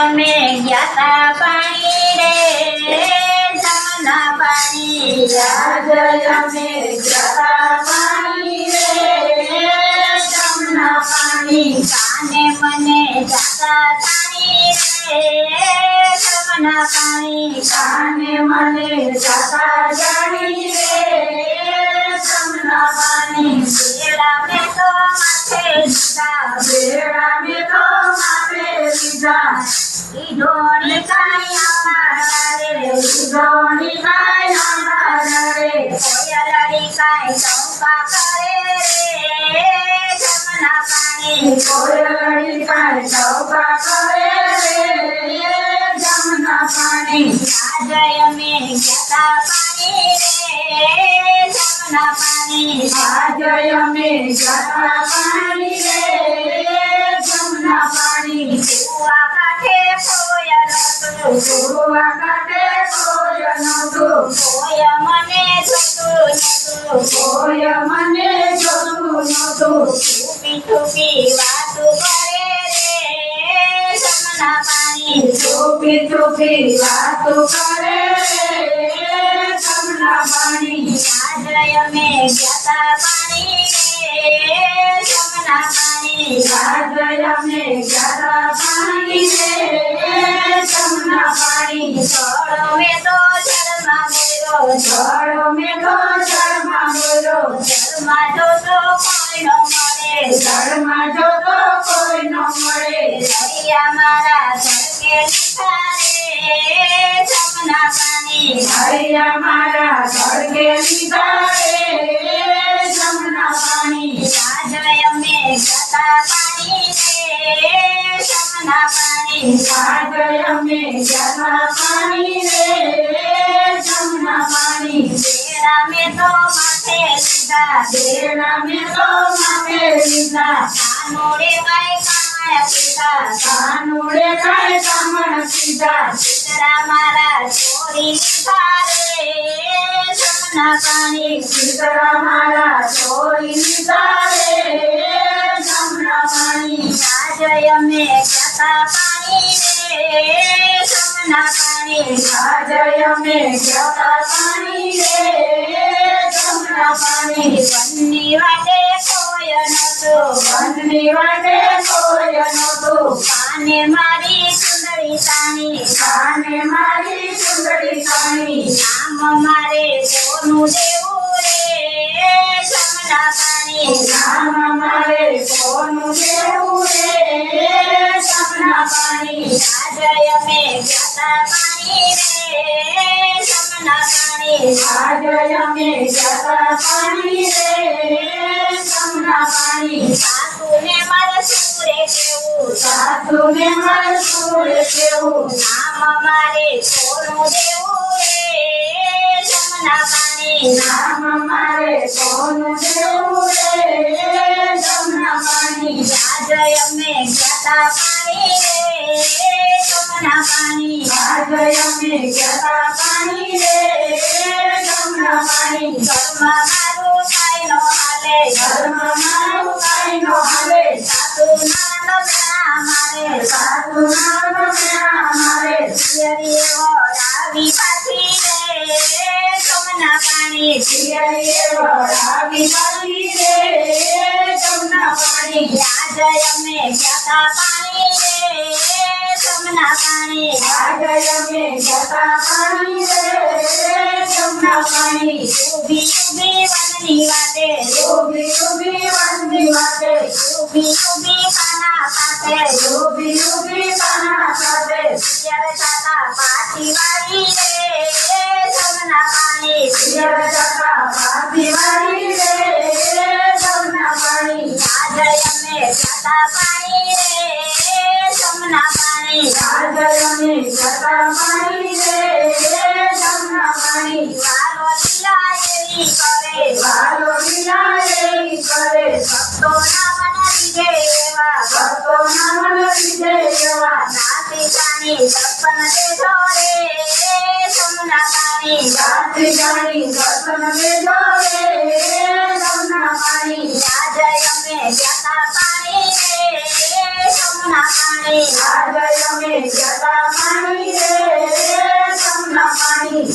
અમે ગયા પાણી રે જમના પાણી આજે અમે ગયા પાણી રે જમના પાણી કાને મને જાતા પાણી રે જમના પાણી કાને મને જાતા જાણી રે જમના પાણી બેડા મેં તો માથે લીધા બેડા મેં તો માથે લીધા ઈઢોણી કાંઈ અમારા રે ઈઢોણી કાંઈ અમારા રે કોયલડી કાંઈ ચંપા કરે રે જમના પાણી કોયલડી કાંઈ ચૌકા કરે રે જમના પાણી આજે અમે ગયા પાણી રે જમના પાણી આજે અમે ગયા પાણી રે જમના પાણી કુવા કાંઠે કોયલ નહોતું કુવા કાંઠે કોઈ નહોતું કોય મને જોતું નહોતું કોઈ મને જોતું નહોતું છુપી છુપી વાતું કરે રે જમના પાણી છુપી છુપી વાતો કરે રે જમના પાણી આજે અમે ગયા પાણી રે જમના પાણી આજે અમે ગયા પાણી રે જમના પાણી છોડો મેં તો જળમાં બોલ્યો જળો મેઘો જળમાં બોલ્યો જળમાં જોતો કોઈ ન મળે જળમાં જોતો કોઈ ન મળે દરિયા મારા ધડકે લીધા રે જમના પાણી હૈયા મારા ઘડકે લીધા રે જમના પાણી આજે અમે ગયા પાણી રે જમના પાણી આજે અમે ગયા પાણી રે જમના પાણી બેડા મેં તો માથે લીધા બેડા મેં તો માથે લીધા કાનોડે કાંઈ કામાયા પીધા કાનુડે કાંઈ કામણ સીધા ચિતરા મારા ચોરી લીધા રે જમના પાણી ચિતરા મારા ચોરી લીધા રે જમના પાણી આજે અમે ગયા પાણી રે જમના પાણી આજે અમે ગયા પાણી રે જમના પાણી વનની વાટે કોઈ નહોતું વનની વાટે કોઈ નહોતું કાને મારી સુંદરી તાણી કાને મારી સુંદરી તાણી નામ મારે કોનું દેવું રે જમના પાણી નામ મારે કોનું દેવું રે જમના પાણી આજે અમે ગયા પાણી રે જમના પાણી આજે અમે ગયા પાણી રે જમના પાણી સાસુને મારે સુરે કેવું સાસુને મારે સુરે કેવું નામ મારે કોનું દેવું રે જમના પાણી નામ મારે કોનું દેવું રે જમના પાણી આજે અમે ગયા પાણી રે જમના પાણી આજે અમે ગયા પાણી રે જમના પાણી ઘરમાં મારું કાંઈ ન હાલે ઘરમાં મારું કાંઈ નો હાલે સાસુના નબળા મારે સાસુના નબળા મારે પિયરીએ વળાવી પાછી રે જમના પાણી પિયરીએ વળાવી પાછી રે જમના પાણી આજે અમે ગયા પાણી રે જમના પાણી આજે અમે ગયા પાણી રે જમના પાણી ઊભી ઊભી વનની વાટે ઉભી ઉભી વંદી વાટે ઊભી ઊભી કાના પાસે ઉભી ઉભી કાના સાથે પિયર જાતા પાછી વાળી રે જમના પાણી પિયર જતા પાછી વાળી રે જમના પાણી આજે અમે ગયા પાણી રે જમના પાણી આજે અમે ગયા પાણી રે જમના પાણી વાલો લીલા એવી કરે વાલો લીલા એવી કરે ભક્તોના મન લીધે એવા ભક્તોના મન લીધે એવા નાતી જાણી સપન દેજો રે જમના પાણી નાતી જાણી દર્શન દેજો રે જમના પાણી આજે અમે ગયા પાણી રે જમના સોના પાણી આજે અમે જતા પાણી રે સોના પાણી